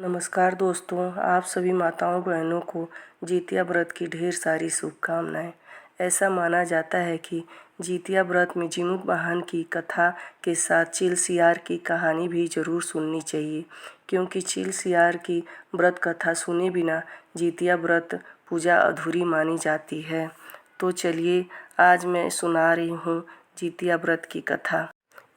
नमस्कार दोस्तों, आप सभी माताओं बहनों को जितिया व्रत की ढेर सारी शुभकामनाएं। ऐसा माना जाता है कि जितिया व्रत में झिमुक वाहन की कथा के साथ चील सियार की कहानी भी ज़रूर सुननी चाहिए, क्योंकि चील सियार की व्रत कथा सुने बिना जितिया व्रत पूजा अधूरी मानी जाती है। तो चलिए आज मैं सुना रही हूँ जितिया व्रत की कथा।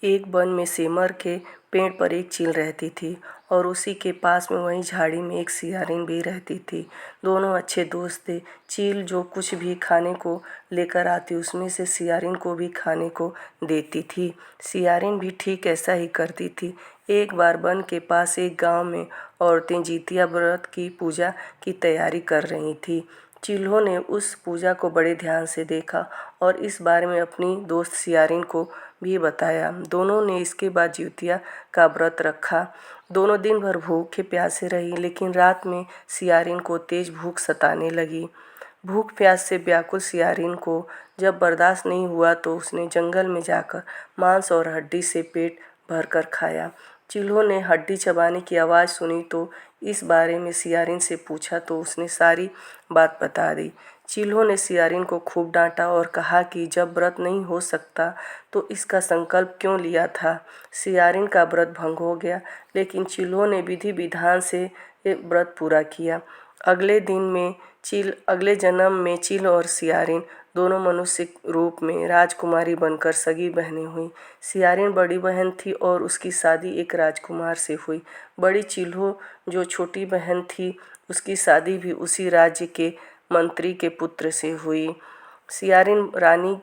एक वन में सेमर के पेड़ पर एक चील रहती थी और उसी के पास में वहीं झाड़ी में एक सियारिन भी रहती थी। दोनों अच्छे दोस्त थे। चील जो कुछ भी खाने को लेकर आती उसमें से सियारिन को भी खाने को देती थी। सियारिन भी ठीक ऐसा ही करती थी। एक बार वन के पास एक गांव में औरतें जितिया व्रत की पूजा की तैयारी कर रही थी। चील्हों ने उस पूजा को बड़े ध्यान से देखा और इस बारे में अपनी दोस्त सियारिन को भी बताया। दोनों ने इसके बाद जितिया का व्रत रखा। दोनों दिन भर भूखे प्यासे रही, लेकिन रात में सियारिन को तेज भूख सताने लगी। भूख प्यास से व्याकुल सियारिन को जब बर्दाश्त नहीं हुआ तो उसने जंगल में जाकर मांस और हड्डी से पेट भरकर खाया। चील्हों ने हड्डी चबाने की आवाज़ सुनी तो इस बारे में सियारिन से पूछा तो उसने सारी बात बता दी। चील्हों ने सियारिन को खूब डांटा और कहा कि जब व्रत नहीं हो सकता तो इसका संकल्प क्यों लिया था। सियारिन का व्रत भंग हो गया, लेकिन चील्हों ने विधि विधान से व्रत पूरा किया। अगले जन्म में चील और सियारिन दोनों मनुष्य रूप में राजकुमारी बनकर सगी बहनें हुईं। सियारिन बड़ी बहन थी और उसकी शादी एक राजकुमार से हुई। बड़ी चील्हो जो छोटी बहन थी उसकी शादी भी उसी राज्य के मंत्री के पुत्र से हुई। सियारिन रानी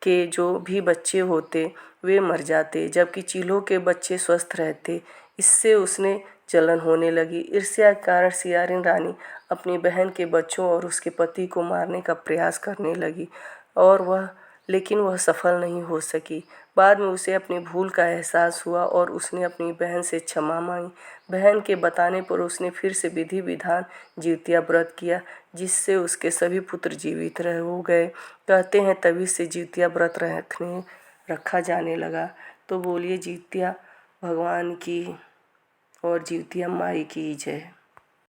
के जो भी बच्चे होते वे मर जाते, जबकि चील्हों के बच्चे स्वस्थ रहते। इससे उसने जलन होने लगी। ईर्ष्या के कारण सियारिन रानी अपनी बहन के बच्चों और उसके पति को मारने का प्रयास करने लगी लेकिन वह सफल नहीं हो सकी। बाद में उसे अपनी भूल का एहसास हुआ और उसने अपनी बहन से क्षमा मांगी। बहन के बताने पर उसने फिर से विधि विधान जितिया व्रत किया, जिससे उसके सभी पुत्र जीवित हो गए। कहते हैं तभी से जितिया व्रत रखा जाने लगा। तो बोलिए जितिया भगवान की और जितिया माई की जय।